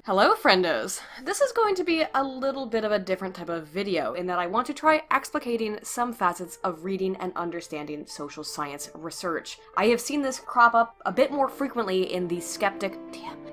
Hello, friendos! This is going to be a little bit of a different type of video in that I want to try explicating some facets of reading and understanding social science research. I have seen this crop up a bit more frequently in the skeptic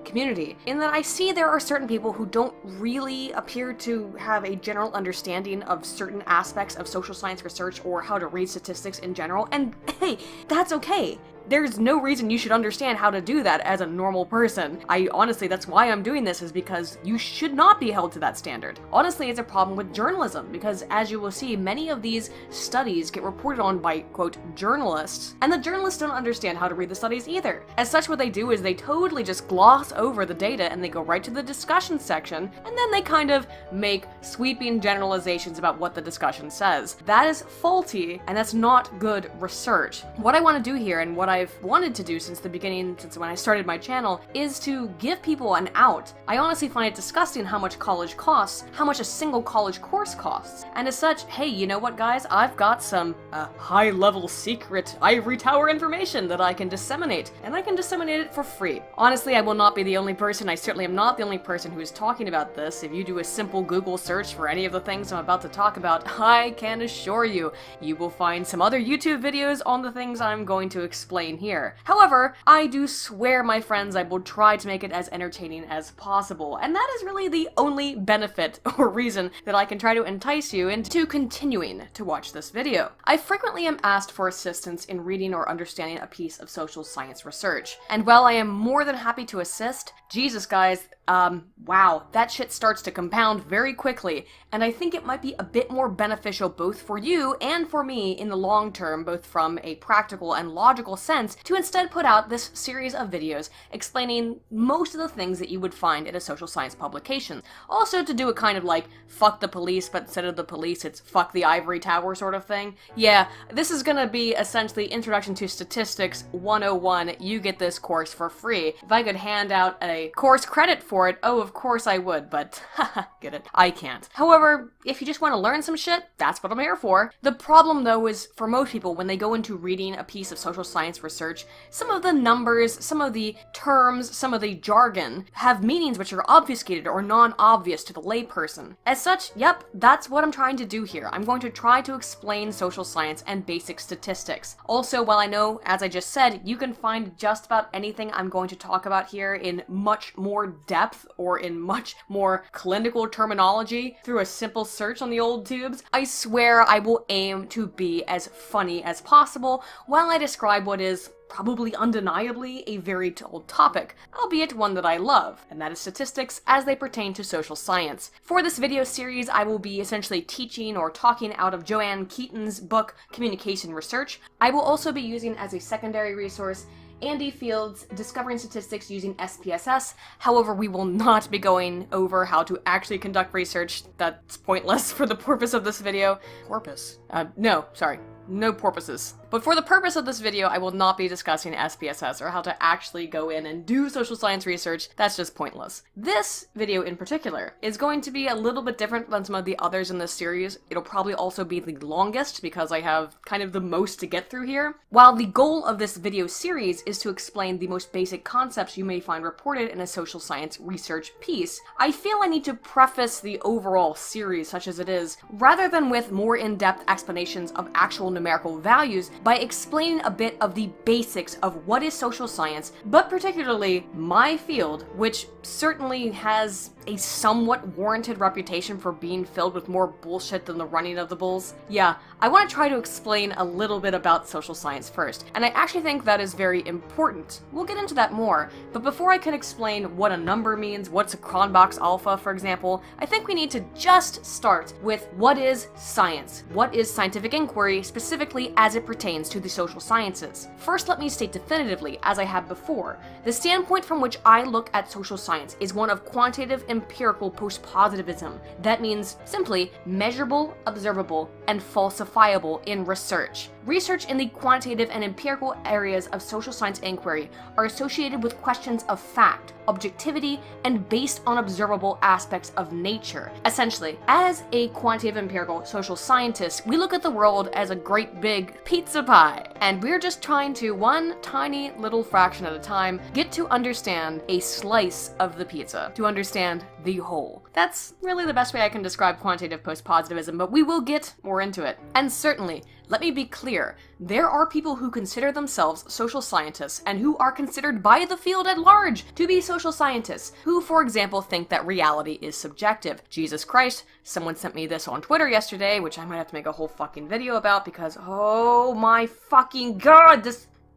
community, in that I see there are certain people who don't really appear to have a general understanding of certain aspects of social science research or how to read statistics in general, and hey, that's okay. There's no reason you should understand how to do that as a normal person. Honestly, that's why I'm doing this, is because you should not be held to that standard. Honestly, it's a problem with journalism, because as you will see, many of these studies get reported on by, quote, journalists, and the journalists don't understand how to read the studies either. As such, what they do is they totally just gloss over the data and they go right to the discussion section, and then they kind of make sweeping generalizations about what the discussion says. That is faulty, and that's not good research. What I want to do here, and what I've wanted to do since the beginning, since when I started my channel, is to give people an out. I honestly find it disgusting how much college costs, how much a single college course costs. And as such, hey, you know what, guys? I've got some high-level secret ivory tower information that I can disseminate, and I can disseminate it for free. Honestly, I will not be the only person. I certainly am not the only person who is talking about this. If you do a simple Google search for any of the things I'm about to talk about, I can assure you, you will find some other YouTube videos on the things I'm going to explain here. However, I do swear, my friends, I will try to make it as entertaining as possible, and that is really the only benefit or reason that I can try to entice you into continuing to watch this video. I frequently am asked for assistance in reading or understanding a piece of social science research, and while I am more than happy to assist, Jesus guys, wow, that shit starts to compound very quickly, and I think it might be a bit more beneficial both for you and for me in the long term, both from a practical and logical sense, to instead put out this series of videos explaining most of the things that you would find in a social science publication. Also to do a kind of like, fuck the police, but instead of the police, it's fuck the ivory tower sort of thing. Yeah, this is gonna be essentially Introduction to Statistics 101, you get this course for free. If I could hand out a course credit for it, oh, of course I would, but haha, get it? I can't. However, if you just want to learn some shit, that's what I'm here for. The problem, though, is for most people, when they go into reading a piece of social science research, some of the numbers, some of the terms, some of the jargon have meanings which are obfuscated or non-obvious to the layperson. As such, yep, that's what I'm trying to do here. I'm going to try to explain social science and basic statistics. Also, while I know, as I just said, you can find just about anything I'm going to talk about here in much more depth or in much more clinical terminology through a simple search on the old tubes, I swear I will aim to be as funny as possible while I describe what is probably undeniably a very old topic, albeit one that I love, and that is statistics as they pertain to social science. For this video series, I will be essentially teaching or talking out of Joanne Keaton's book, Communication Research. I will also be using as a secondary resource Andy Field's Discovering Statistics Using SPSS. However, we will not be going over how to actually conduct research. That's pointless for the purpose of this video. Porpoise? No, sorry. No porpoises. But for the purpose of this video, I will not be discussing SPSS or how to actually go in and do social science research. That's just pointless. This video in particular is going to be a little bit different than some of the others in this series. It'll probably also be the longest because I have kind of the most to get through here. While the goal of this video series is to explain the most basic concepts you may find reported in a social science research piece, I feel I need to preface the overall series, such as it is, rather than with more in-depth explanations of actual numerical values, by explaining a bit of the basics of what is social science, but particularly my field, which certainly has a somewhat warranted reputation for being filled with more bullshit than the running of the bulls. Yeah, I want to try to explain a little bit about social science first, and I actually think that is very important. We'll get into that more, but before I can explain what a number means, what's a Cronbach's alpha, for example, I think we need to just start with what is science? What is scientific inquiry, specifically as it pertains to the social sciences? First, let me state definitively, as I have before, the standpoint from which I look at social science is one of quantitative empirical post-positivism. That means simply measurable, observable, and falsifiable quantifiable in research. Research in the quantitative and empirical areas of social science inquiry are associated with questions of fact, objectivity, and based on observable aspects of nature. Essentially, as a quantitative empirical social scientist, we look at the world as a great big pizza pie, and we're just trying to, one tiny little fraction at a time, get to understand a slice of the pizza, to understand the whole. That's really the best way I can describe quantitative postpositivism, but we will get more into it. And certainly, let me be clear, there are people who consider themselves social scientists and who are considered by the field at large to be social scientists, who, for example, think that reality is subjective. Jesus Christ, someone sent me this on Twitter yesterday, which I might have to make a whole fucking video about because, oh my fucking god,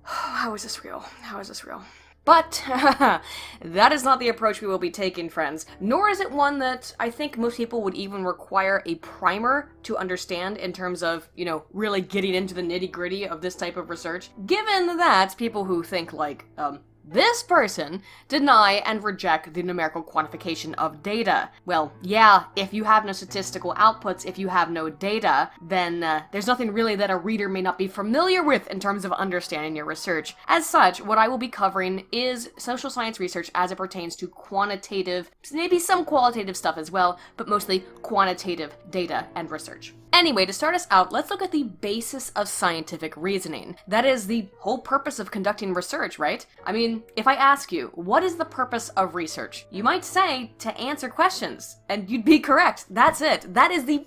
how is this real? How is this real? But that is not the approach we will be taking, friends, nor is it one that I think most people would even require a primer to understand in terms of, really getting into the nitty-gritty of this type of research, given that people who think like, this person deny and reject the numerical quantification of data. Well, yeah, if you have no statistical outputs, if you have no data, then there's nothing really that a reader may not be familiar with in terms of understanding your research. As such, what I will be covering is social science research as it pertains to quantitative, maybe some qualitative stuff as well, but mostly quantitative data and research. Anyway, to start us out, let's look at the basis of scientific reasoning. That is the whole purpose of conducting research, right? I mean, if I ask you, what is the purpose of research? You might say, to answer questions, and you'd be correct. That's it. That is the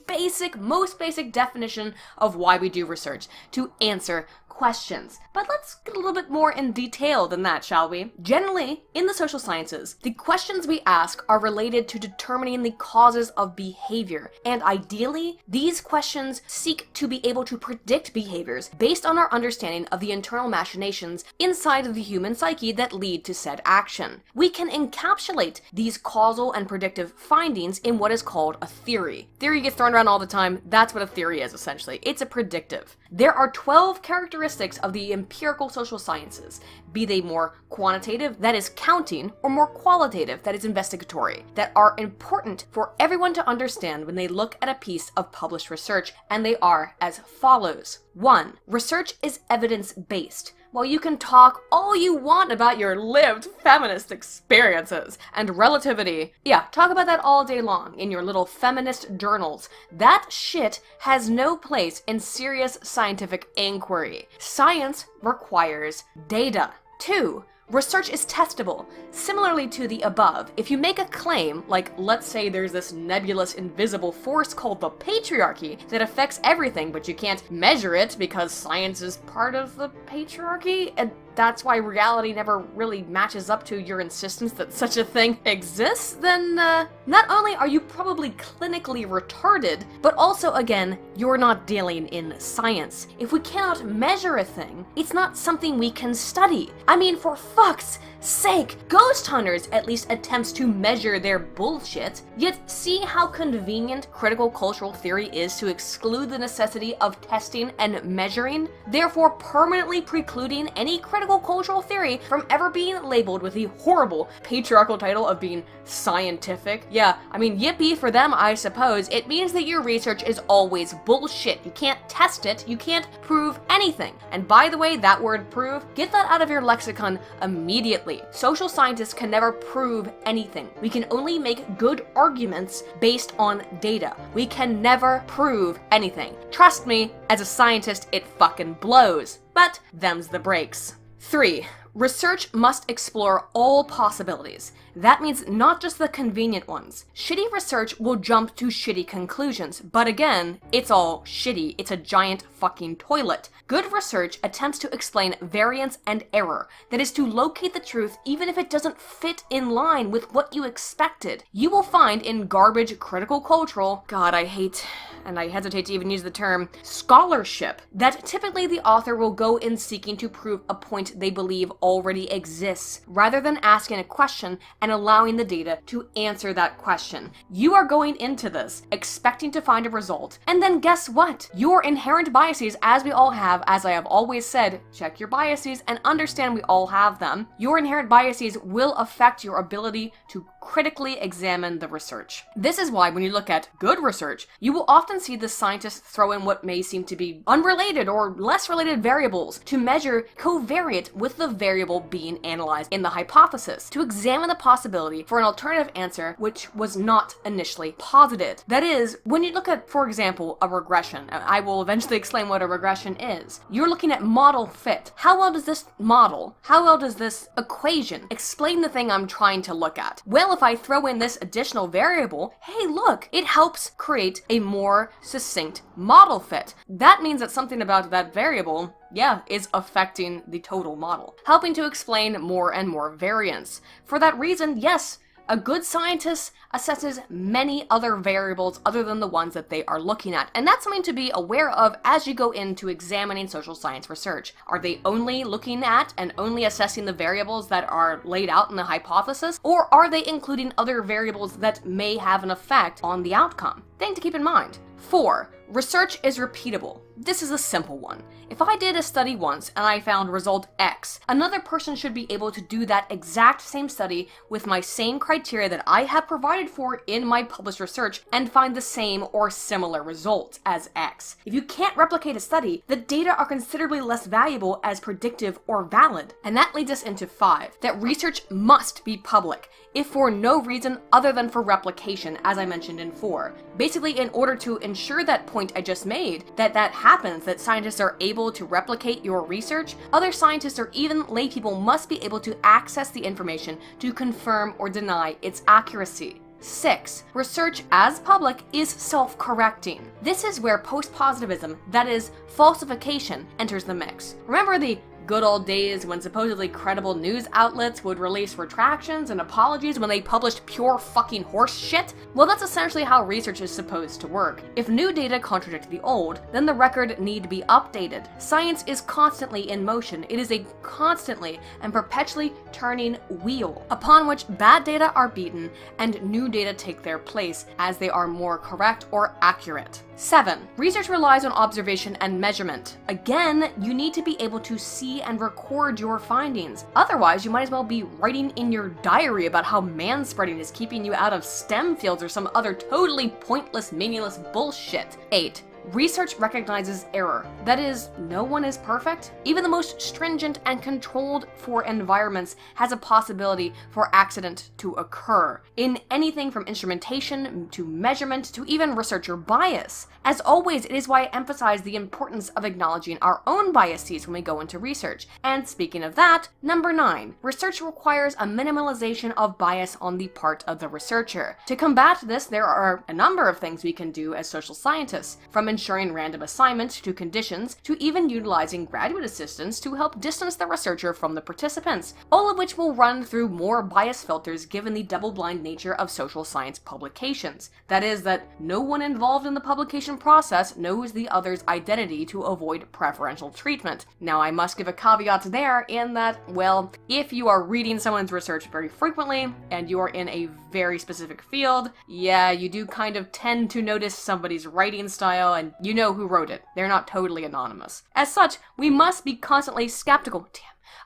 most basic definition of why we do research, to answer questions. But let's get a little bit more in detail than that, shall we? Generally, in the social sciences, the questions we ask are related to determining the causes of behavior, and ideally, these questions seek to be able to predict behaviors based on our understanding of the internal machinations inside of the human psyche that lead to said action. We can encapsulate these causal and predictive findings in what is called a theory. Theory gets thrown around all the time. That's what a theory is, essentially. It's a predictive. There are 12 characteristics of the empirical social sciences, be they more quantitative, that is counting, or more qualitative, that is investigatory, that are important for everyone to understand when they look at a piece of published research, and they are as follows. 1. Research is evidence-based. While you can talk all you want about your lived feminist experiences and relativity, yeah, talk about that all day long in your little feminist journals, that shit has no place in serious scientific inquiry. Science requires data. 2. Research is testable. Similarly to the above, if you make a claim, like let's say there's this nebulous invisible force called the patriarchy that affects everything, but you can't measure it because science is part of the patriarchy, and that's why reality never really matches up to your insistence that such a thing exists, then not only are you probably clinically retarded, but also, again, you're not dealing in science. If we cannot measure a thing, it's not something we can study. I mean, for fuck's sake, ghost hunters at least attempts to measure their bullshit, yet see how convenient critical cultural theory is to exclude the necessity of testing and measuring, therefore permanently precluding any critical cultural theory from ever being labeled with the horrible patriarchal title of being scientific. Yeah, I mean, yippee for them, I suppose. It means that your research is always bullshit. You can't test it, you can't prove anything. And by the way, that word prove, get that out of your lexicon immediately. Social scientists can never prove anything. We can only make good arguments based on data. We can never prove anything. Trust me, as a scientist, it fucking blows. But them's the breaks. 3. Research must explore all possibilities. That means not just the convenient ones. Shitty research will jump to shitty conclusions, but again, it's all shitty. It's a giant fucking toilet. Good research attempts to explain variance and error. That is to locate the truth even if it doesn't fit in line with what you expected. You will find in garbage critical cultural, God, I hate, and I hesitate to even use the term, scholarship, that typically the author will go in seeking to prove a point they believe already exists, rather than asking a question and allowing the data to answer that question. You are going into this expecting to find a result, and then guess what? Your inherent biases, as we all have, as I have always said, check your biases and understand we all have them. Your inherent biases will affect your ability to critically examine the research. This is why when you look at good research, you will often see the scientists throw in what may seem to be unrelated or less related variables to measure covariate with the variable being analyzed in the hypothesis, to examine the possibility for an alternative answer which was not initially posited. That is, when you look at, for example, a regression, and I will eventually explain what a regression is, you're looking at model fit. How well does this model, how well does this equation explain the thing I'm trying to look at? Well, if I throw in this additional variable, hey look, it helps create a more succinct model fit. That means that something about that variable, yeah, is affecting the total model, helping to explain more and more variance. For that reason, yes, a good scientist assesses many other variables other than the ones that they are looking at. And that's something to be aware of as you go into examining social science research. Are they only looking at and only assessing the variables that are laid out in the hypothesis? Or are they including other variables that may have an effect on the outcome? Thing to keep in mind. 4. Research is repeatable. This is a simple one. If I did a study once and I found result X, another person should be able to do that exact same study with my same criteria that I have provided for in my published research and find the same or similar results as X. If you can't replicate a study, the data are considerably less valuable as predictive or valid. And that leads us into 5, that research must be public, if for no reason other than for replication, as I mentioned in 4. Basically, in order to ensure that point I just made, that happens, that scientists are able to replicate your research, other scientists or even lay people must be able to access the information to confirm or deny its accuracy. 6. Research as public is self-correcting. This is where post-positivism, that is, falsification, enters the mix. Remember the good old days when supposedly credible news outlets would release retractions and apologies when they published pure fucking horse shit? Well, that's essentially how research is supposed to work. If new data contradict the old, then the record need be updated. Science is constantly in motion. It is a constantly and perpetually turning wheel, upon which bad data are beaten and new data take their place as they are more correct or accurate. 7. Research relies on observation and measurement. Again, you need to be able to see and record your findings. Otherwise, you might as well be writing in your diary about how manspreading is keeping you out of STEM fields or some other totally pointless, meaningless bullshit. 8. Research recognizes error. That is, no one is perfect. Even the most stringent and controlled for environments has a possibility for accident to occur, in anything from instrumentation to measurement to even researcher bias. As always, it is why I emphasize the importance of acknowledging our own biases when we go into research. And speaking of that, number 9, research requires a minimalization of bias on the part of the researcher. To combat this, there are a number of things we can do as social scientists, from ensuring random assignments to conditions, to even utilizing graduate assistants to help distance the researcher from the participants, all of which will run through more bias filters given the double-blind nature of social science publications. That is, that no one involved in the publication process knows the other's identity to avoid preferential treatment. Now, I must give a caveat there in that, well, if you are reading someone's research very frequently and you are in a very specific field, yeah, you do kind of tend to notice somebody's writing style and you know who wrote it. They're not totally anonymous. As such, we must be constantly skeptical,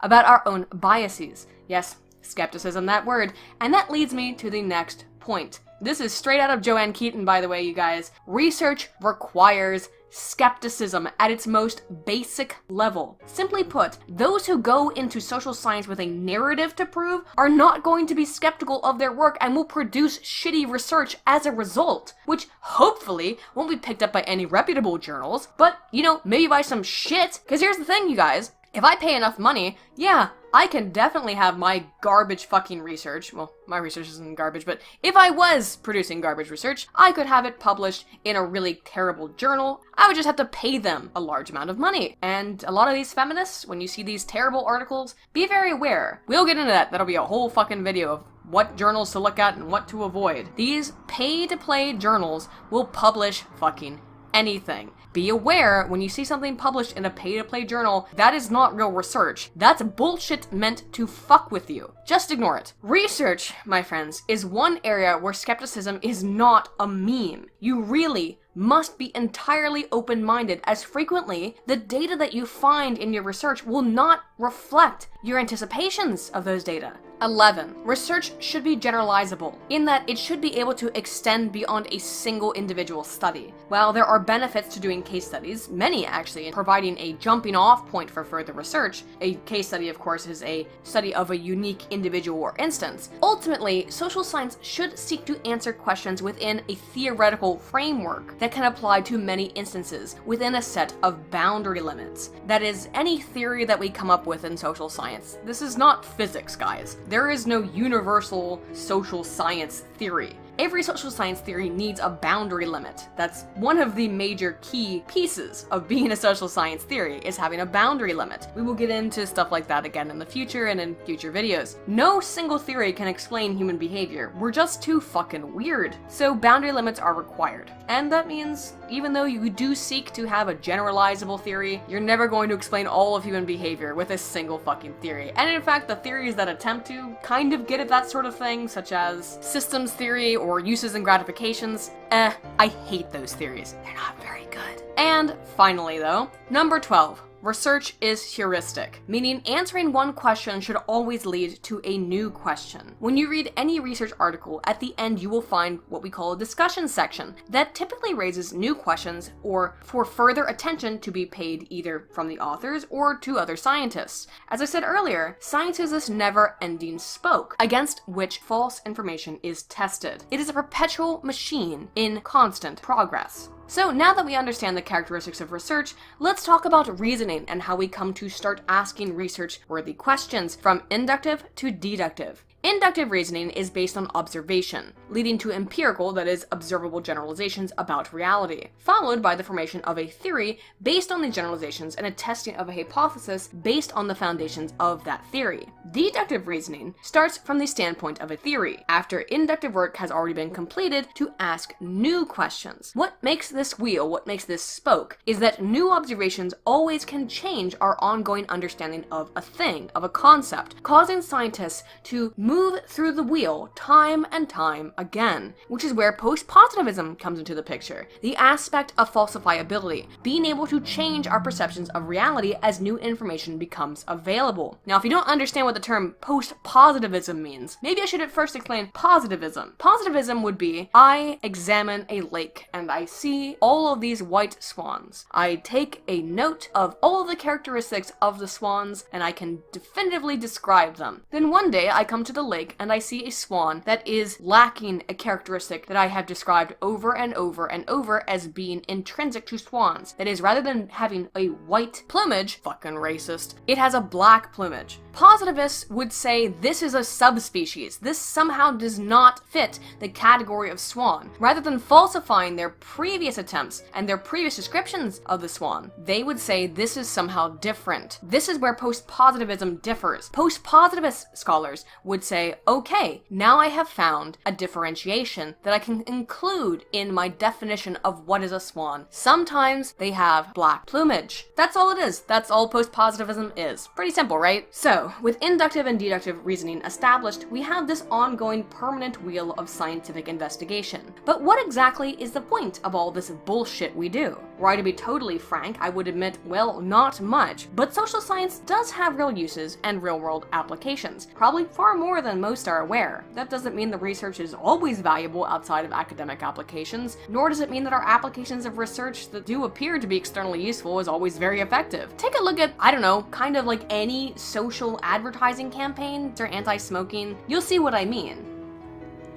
about our own biases. Yes, skepticism, that word. And that leads me to the next point. This is straight out of Joanne Keaton, by the way, you guys. Research requires skepticism at its most basic level. Simply put, those who go into social science with a narrative to prove are not going to be skeptical of their work and will produce shitty research as a result, which hopefully won't be picked up by any reputable journals, but, maybe by some shit. Because here's the thing, you guys. If I pay enough money, yeah, I can definitely have my garbage fucking research. Well, my research isn't garbage, but if I was producing garbage research, I could have it published in a really terrible journal. I would just have to pay them a large amount of money. And a lot of these feminists, when you see these terrible articles, be very aware. We'll get into that. That'll be a whole fucking video of what journals to look at and what to avoid. These pay-to-play journals will publish fucking anything. Be aware when you see something published in a pay-to-play journal, that is not real research. That's bullshit meant to fuck with you. Just ignore it. Research, my friends, is one area where skepticism is not a meme. You really must be entirely open-minded, as frequently the data that you find in your research will not reflect your anticipations of those data. 11. Research should be generalizable, in that it should be able to extend beyond a single individual study. While there are benefits to doing case studies, many actually, in providing a jumping off point for further research, a case study of course is a study of a unique individual or instance, ultimately social science should seek to answer questions within a theoretical framework that can apply to many instances within a set of boundary limits. That is, any theory that we come up with in social science. This is not physics, guys. There is no universal social science theory. Every social science theory needs a boundary limit. That's one of the major key pieces of being a social science theory, is having a boundary limit. We will get into stuff like that again in the future and in future videos. No single theory can explain human behavior. We're just too fucking weird. So boundary limits are required. And that means even though you do seek to have a generalizable theory, you're never going to explain all of human behavior with a single fucking theory. And in fact, the theories that attempt to kind of get at that sort of thing, such as systems theory or uses and gratifications, I hate those theories. They're not very good. And finally though, number 12. Research is heuristic, meaning answering one question should always lead to a new question. When you read any research article, at the end you will find what we call a discussion section that typically raises new questions or for further attention to be paid either from the authors or to other scientists. As I said earlier, science is this never-ending spoke against which false information is tested. It is a perpetual machine in constant progress. So now that we understand the characteristics of research, let's talk about reasoning and how we come to start asking research-worthy questions from inductive to deductive. Inductive reasoning is based on observation, leading to empirical, that is, observable generalizations about reality, followed by the formation of a theory based on the generalizations and a testing of a hypothesis based on the foundations of that theory. Deductive reasoning starts from the standpoint of a theory, after inductive work has already been completed, to ask new questions. What makes this wheel, what makes this spoke, is that new observations always can change our ongoing understanding of a thing, of a concept, causing scientists to move through the wheel time and time again, which is where post-positivism comes into the picture. The aspect of falsifiability, being able to change our perceptions of reality as new information becomes available. Now, if you don't understand what the term post-positivism means, maybe I should at first explain positivism. Positivism would be, I examine a lake and I see all of these white swans. I take a note of all of the characteristics of the swans and I can definitively describe them. Then one day I come to the lake and I see a swan that is lacking a characteristic that I have described over and over and over as being intrinsic to swans. That is, rather than having a white plumage, fucking racist, it has a black plumage. Positivists would say this is a subspecies. This somehow does not fit the category of swan. Rather than falsifying their previous attempts and their previous descriptions of the swan, they would say this is somehow different. This is where post-positivism differs. Post-positivist scholars would say, okay, now I have found a differentiation that I can include in my definition of what is a swan. Sometimes they have black plumage. That's all it is. That's all post-positivism is. Pretty simple, right? So, with inductive and deductive reasoning established, we have this ongoing permanent wheel of scientific investigation. But what exactly is the point of all this bullshit we do? Why, to be totally frank, I would admit, well, not much. But social science does have real uses and real-world applications, probably far more than most are aware. That doesn't mean the research is always valuable outside of academic applications, nor does it mean that our applications of research that do appear to be externally useful is always very effective. Take a look at, I don't know, kind of like any social advertising campaign or anti-smoking. You'll see what I mean.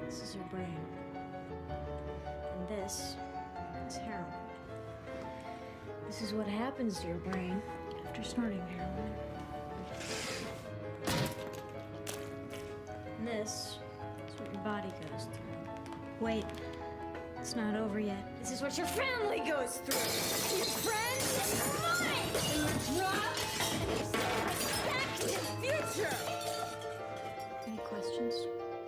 This is your brain. And this is heroin. This is what happens to your brain after snorting heroin. And this is what your body goes through. Wait, it's not over yet. This is what your family goes through. Your friends, money, and your job, and your self-respect and future. Any questions?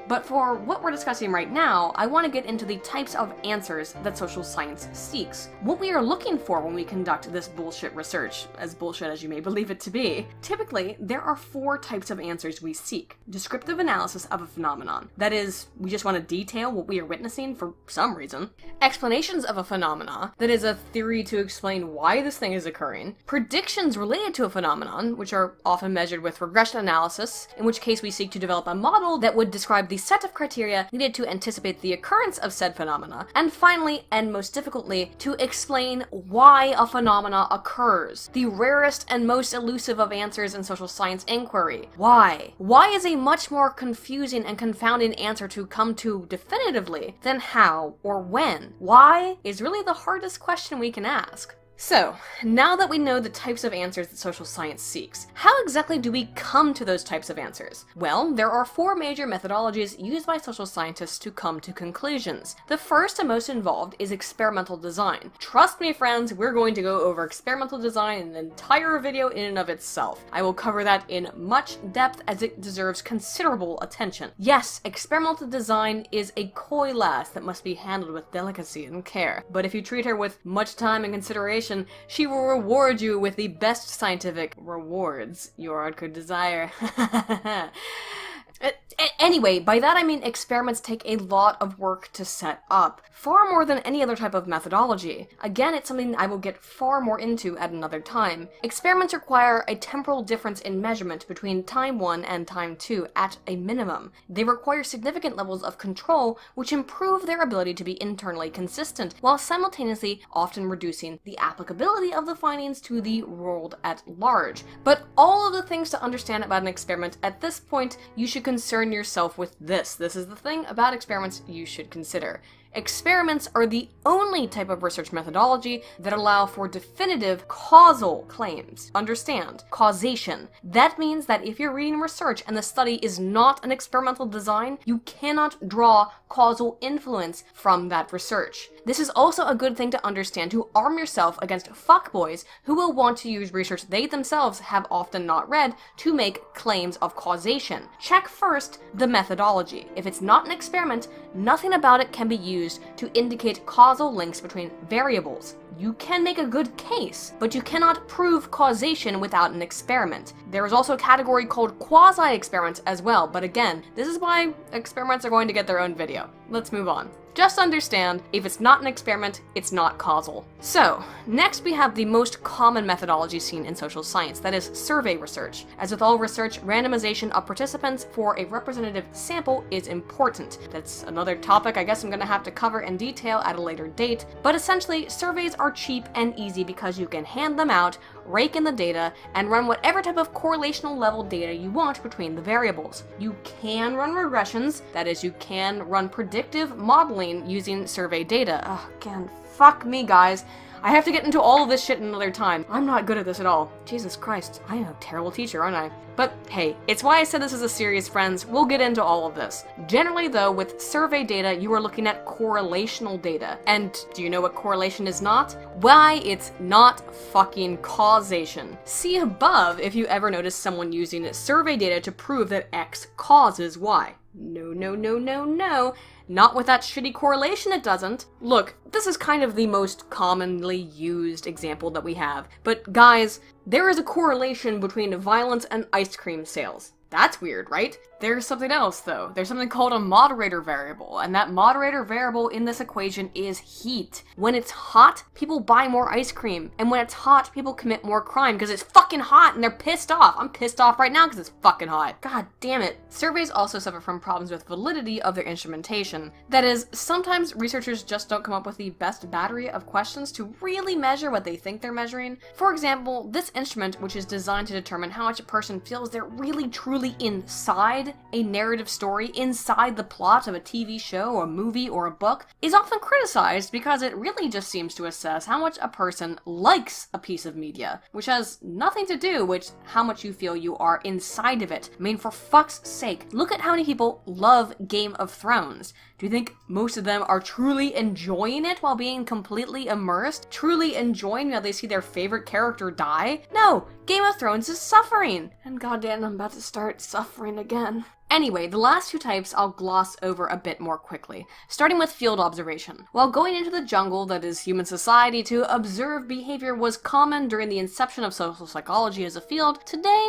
But for what we're discussing right now, I want to get into the types of answers that social science seeks. What we are looking for when we conduct this bullshit research, as bullshit as you may believe it to be. Typically, there are 4 types of answers we seek. Descriptive analysis of a phenomenon. That is, we just want to detail what we are witnessing for some reason. Explanations of a phenomena. That is, a theory to explain why this thing is occurring. Predictions related to a phenomenon, which are often measured with regression analysis, in which case we seek to develop a model that would describe the set of criteria needed to anticipate the occurrence of said phenomena. And finally, and most difficultly, to explain why a phenomena occurs. The rarest and most elusive of answers in social science inquiry. Why? Why is a much more confusing and confounding answer to come to definitively than how or when. Why is really the hardest question we can ask. So, now that we know the types of answers that social science seeks, how exactly do we come to those types of answers? Well, there are 4 major methodologies used by social scientists to come to conclusions. The first and most involved is experimental design. Trust me, friends, we're going to go over experimental design in an entire video in and of itself. I will cover that in much depth as it deserves considerable attention. Yes, experimental design is a coy lass that must be handled with delicacy and care, but if you treat her with much time and consideration, she will reward you with the best scientific rewards your art could desire. Anyway, by that I mean experiments take a lot of work to set up, far more than any other type of methodology. Again, it's something I will get far more into at another time. Experiments require a temporal difference in measurement between time 1 and time 2 at a minimum. They require significant levels of control, which improve their ability to be internally consistent, while simultaneously often reducing the applicability of the findings to the world at large. But all of the things to understand about an experiment at this point, you should concern yourself with this. This is the thing about experiments you should consider. Experiments are the only type of research methodology that allow for definitive causal claims. Understand, causation. That means that if you're reading research and the study is not an experimental design, you cannot draw causal influence from that research. This is also a good thing to understand to arm yourself against fuckboys who will want to use research they themselves have often not read to make claims of causation. Check first the methodology. If it's not an experiment, nothing about it can be used to indicate causal links between variables. You can make a good case, but you cannot prove causation without an experiment. There is also a category called quasi-experiments as well, but again, this is why experiments are going to get their own video. Let's move on. Just understand, if it's not an experiment, it's not causal. So, next we have the most common methodology seen in social science, that is survey research. As with all research, randomization of participants for a representative sample is important. That's another topic I guess I'm gonna have to cover in detail at a later date, but essentially, surveys are cheap and easy because you can hand them out, rake in the data, and run whatever type of correlational level data you want between the variables. You can run regressions, that is, you can run predictive modeling using survey data. Ugh, again, fuck me, guys. I have to get into all of this shit another time. I'm not good at this at all. Jesus Christ, I am a terrible teacher, aren't I? But hey, it's why I said this is a series, friends. We'll get into all of this. Generally though, with survey data, you are looking at correlational data. And do you know what correlation is not? Why, it's not fucking causation. See above if you ever notice someone using survey data to prove that X causes Y. No, no, no, no, no. Not with that shitty correlation, it doesn't. Look, this is kind of the most commonly used example that we have, but guys, there is a correlation between violence and ice cream sales. That's weird, right? There's something else, though. There's something called a moderator variable, and that moderator variable in this equation is heat. When it's hot, people buy more ice cream, and when it's hot, people commit more crime because it's fucking hot and they're pissed off. I'm pissed off right now because it's fucking hot. God damn it. Surveys also suffer from problems with validity of their instrumentation. That is, sometimes researchers just don't come up with the best battery of questions to really measure what they think they're measuring. For example, this instrument, which is designed to determine how much a person feels they're really truly inside a narrative story, inside the plot of a TV show, a movie, or a book, is often criticized because it really just seems to assess how much a person likes a piece of media, which has nothing to do with how much you feel you are inside of it. I mean, for fuck's sake, look at how many people love Game of Thrones. Do you think most of them are truly enjoying it while being completely immersed? Truly enjoying how they see their favorite character die? No! Game of Thrones is suffering! And goddamn, I'm about to start suffering again. Anyway, the last two types I'll gloss over a bit more quickly, starting with field observation. While going into the jungle that is human society to observe behavior was common during the inception of social psychology as a field, today,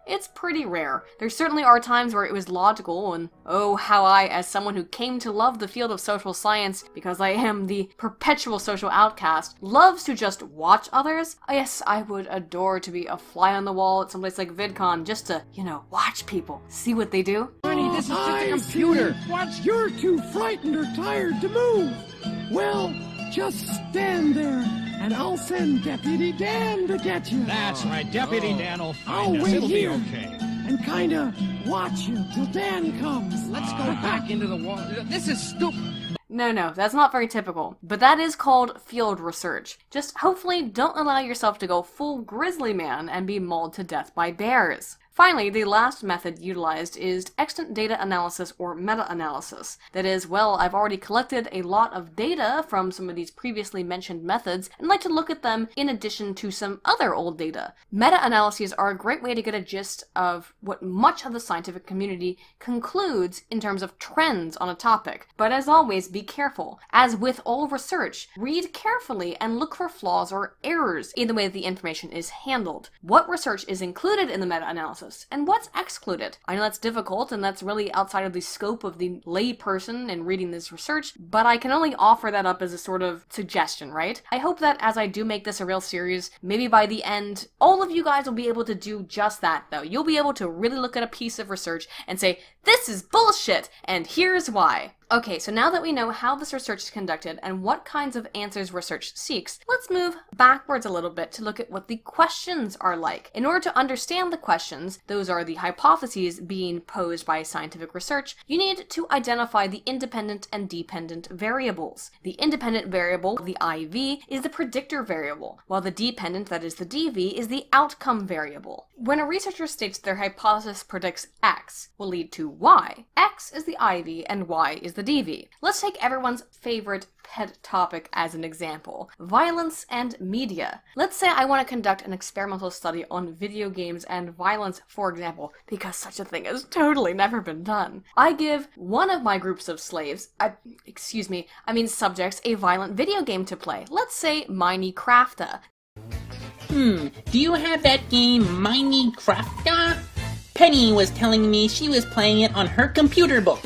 it's pretty rare. There certainly are times where it was logical, and oh, how I, as someone who came to love the field of social science because I am the perpetual social outcast, loves to just watch others. Yes, I would adore to be a fly on the wall at someplace like VidCon just to, watch people, see what they do. Honey, this is just a computer. Watch, you're too frightened or tired to move. Well, just stand there, and I'll send Deputy Dan to get you. That's right, Deputy Dan will I'll find us. wait It'll here be okay. and kinda watch you till Dan comes. Let's go back into the wall. This is stupid. No, that's not very typical. But that is called field research. Just hopefully don't allow yourself to go full grizzly man and be mauled to death by bears. Finally, the last method utilized is extant data analysis or meta-analysis. That is, well, I've already collected a lot of data from some of these previously mentioned methods and like to look at them in addition to some other old data. Meta-analyses are a great way to get a gist of what much of the scientific community concludes in terms of trends on a topic. But as always, be careful. As with all research, read carefully and look for flaws or errors in the way that the information is handled. What research is included in the meta-analysis and what's excluded? I know that's difficult and that's really outside of the scope of the lay person in reading this research, but I can only offer that up as a sort of suggestion, right? I hope that as I do make this a real series, maybe by the end, all of you guys will be able to do just that, though. You'll be able to really look at a piece of research and say, this is bullshit, and here's why. Okay, so now that we know how this research is conducted and what kinds of answers research seeks, let's move backwards a little bit to look at what the questions are like. In order to understand the questions, those are the hypotheses being posed by scientific research, you need to identify the independent and dependent variables. The independent variable, the IV, is the predictor variable, while the dependent, that is the DV, is the outcome variable. When a researcher states their hypothesis predicts X will lead to Y, X is the IV and Y is the DV. Let's take everyone's favorite pet topic as an example, violence and media. Let's say I want to conduct an experimental study on video games and violence, for example, because such a thing has totally never been done. I give one of my groups of subjects a violent video game to play. Let's say Minecraft. Do you have that game Minecraft? Penny was telling me she was playing it on her computer book.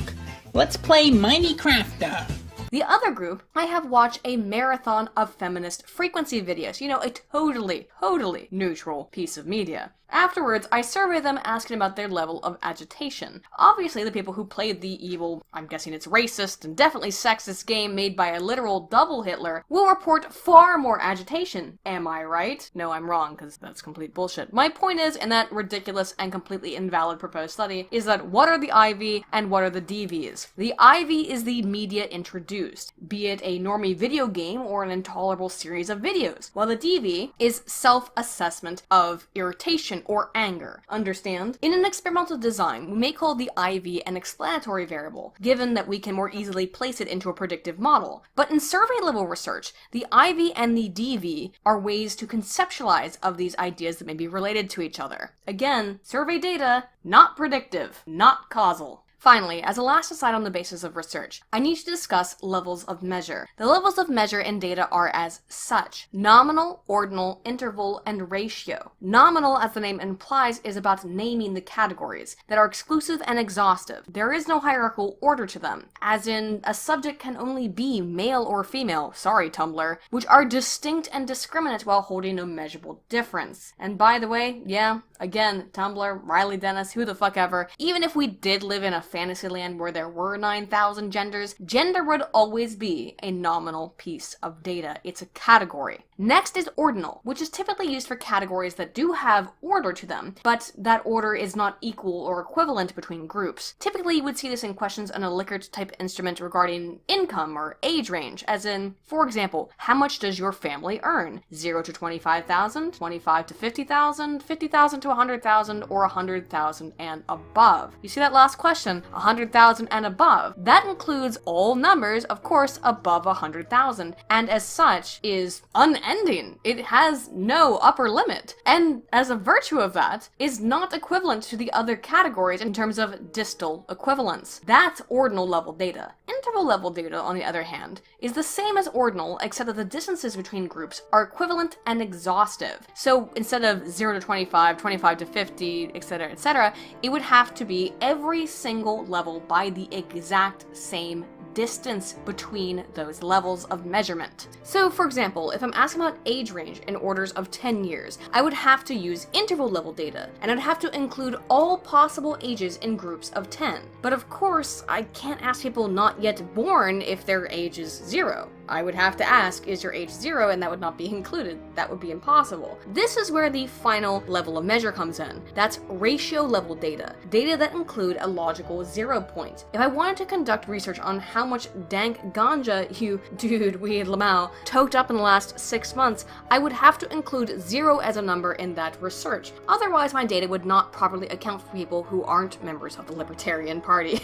Let's play Minecraft. The other group, I have watched a marathon of feminist frequency videos. A totally neutral piece of media. Afterwards, I survey them asking about their level of agitation. Obviously, the people who played the evil, I'm guessing it's racist and definitely sexist game made by a literal double Hitler, will report far more agitation. Am I right? No, I'm wrong, because that's complete bullshit. My point is, in that ridiculous and completely invalid proposed study, is that what are the IV and what are the DVs? The IV is the media introduced, be it a normie video game or an intolerable series of videos, while the DV is self-assessment of irritation or anger. Understand? In an experimental design, we may call the IV an explanatory variable, given that we can more easily place it into a predictive model. But in survey-level research, the IV and the DV are ways to conceptualize of these ideas that may be related to each other. Again, survey data, not predictive, not causal. Finally, as a last aside on the basis of research, I need to discuss levels of measure. The levels of measure in data are as such: nominal, ordinal, interval, and ratio. Nominal, as the name implies, is about naming the categories that are exclusive and exhaustive. There is no hierarchical order to them, as in a subject can only be male or female, sorry Tumblr, which are distinct and discriminate while holding no measurable difference. And by the way, yeah, again, Tumblr, Riley Dennis, who the fuck ever, even if we did live in a Fantasyland where there were 9,000 genders, gender would always be a nominal piece of data. It's a category. Next is ordinal, which is typically used for categories that do have order to them, but that order is not equal or equivalent between groups. Typically, you would see this in questions on a Likert-type instrument regarding income or age range, as in, for example, how much does your family earn? 0 to 25,000, 25 to 50,000, 50,000 to 100,000, or 100,000 and above. You see that last question? 100,000 and above. That includes all numbers, of course, above 100,000, and as such is ending. It has no upper limit. And as a virtue of that, is not equivalent to the other categories in terms of distal equivalence. That's ordinal level data. Interval level data, on the other hand, is the same as ordinal, except that the distances between groups are equivalent and exhaustive. So instead of 0 to 25, 25 to 50, etc., it would have to be every single level by the exact same distance between those levels of measurement. So for example, if I'm asking about age range in orders of 10 years, I would have to use interval level data, and I'd have to include all possible ages in groups of 10. But of course, I can't ask people not yet born if their age is 0. I would have to ask, is your age 0? And that would not be included. That would be impossible. This is where the final level of measure comes in. That's ratio level data. Data that include a logical 0 point. If I wanted to conduct research on how much dank ganja you, dude, weed Lamau, toked up in the last 6 months, I would have to include 0 as a number in that research. Otherwise, my data would not properly account for people who aren't members of the Libertarian Party.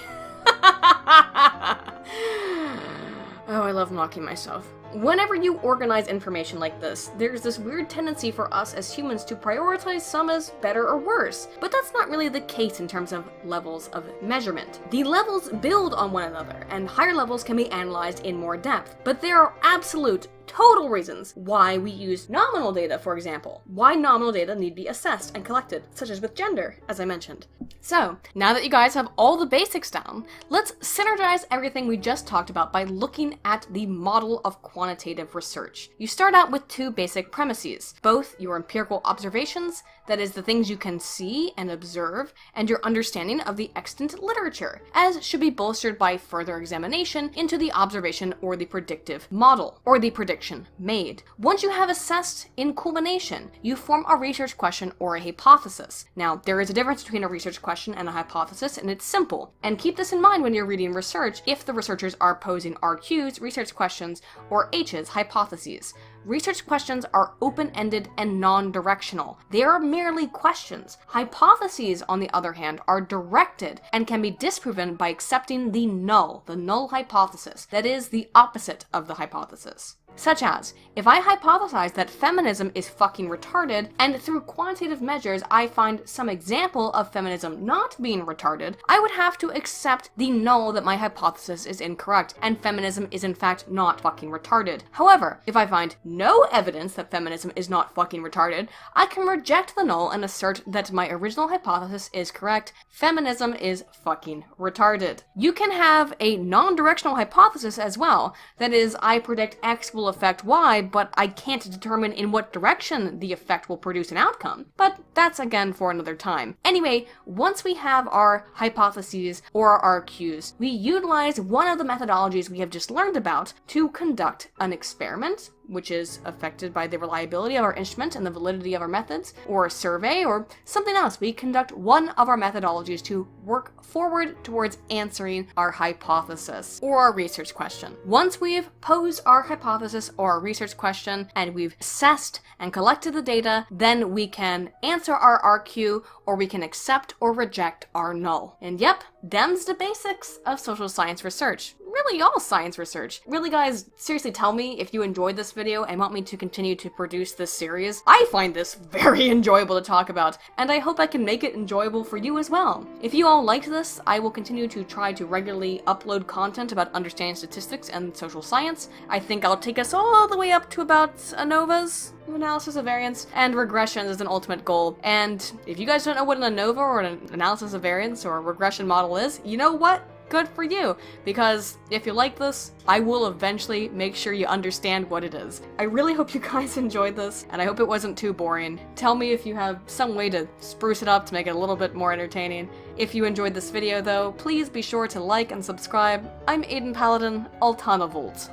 Oh, I love mocking myself. Whenever you organize information like this, there's this weird tendency for us as humans to prioritize some as better or worse, but that's not really the case in terms of levels of measurement. The levels build on one another, and higher levels can be analyzed in more depth, but there are absolute total reasons why we use nominal data, for example. Why nominal data need be assessed and collected, such as with gender, as I mentioned. So, now that you guys have all the basics down, let's synergize everything we just talked about by looking at the model of quantitative research. You start out with 2 basic premises, both your empirical observations, that is the things you can see and observe, and your understanding of the extant literature, as should be bolstered by further examination into the observation or the predictive model, or the prediction made. Once you have assessed in culmination, you form a research question or a hypothesis. Now, there is a difference between a research question and a hypothesis, and it's simple. And keep this in mind when you're reading research if the researchers are posing RQs, research questions, or H's, hypotheses. Research questions are open-ended and non-directional. They are merely questions. Hypotheses, on the other hand, are directed and can be disproven by accepting the null hypothesis, that is, the opposite of the hypothesis. Such as, if I hypothesize that feminism is fucking retarded, and through quantitative measures I find some example of feminism not being retarded, I would have to accept the null that my hypothesis is incorrect, and feminism is in fact not fucking retarded. However, if I find no evidence that feminism is not fucking retarded, I can reject the null and assert that my original hypothesis is correct. Feminism is fucking retarded. You can have a non-directional hypothesis as well, that is, I predict X will affect Y, but I can't determine in what direction the effect will produce an outcome. But that's again for another time. Anyway, once we have our hypotheses or our RQs, we utilize one of the methodologies we have just learned about to conduct an experiment, which is affected by the reliability of our instrument and the validity of our methods, or a survey, or something else. We conduct one of our methodologies to work forward towards answering our hypothesis or our research question. Once we've posed our hypothesis or our research question and we've assessed and collected the data, then we can answer our RQ, or we can accept or reject our null. And yep, them's the basics of social science research. Really all science research. Really guys, seriously tell me if you enjoyed this video and want me to continue to produce this series. I find this very enjoyable to talk about, and I hope I can make it enjoyable for you as well. If you all liked this, I will continue to try to regularly upload content about understanding statistics and social science. I think I'll take us all the way up to about ANOVAs, analysis of variance, and regressions as an ultimate goal. And if you guys don't know what an ANOVA or an analysis of variance or a regression model is, you know what? Good for you, because if you like this, I will eventually make sure you understand what it is. I really hope you guys enjoyed this, and I hope it wasn't too boring. Tell me if you have some way to spruce it up to make it a little bit more entertaining. If you enjoyed this video though, please be sure to like and subscribe. I'm Aydin Paladin, Altana Volt.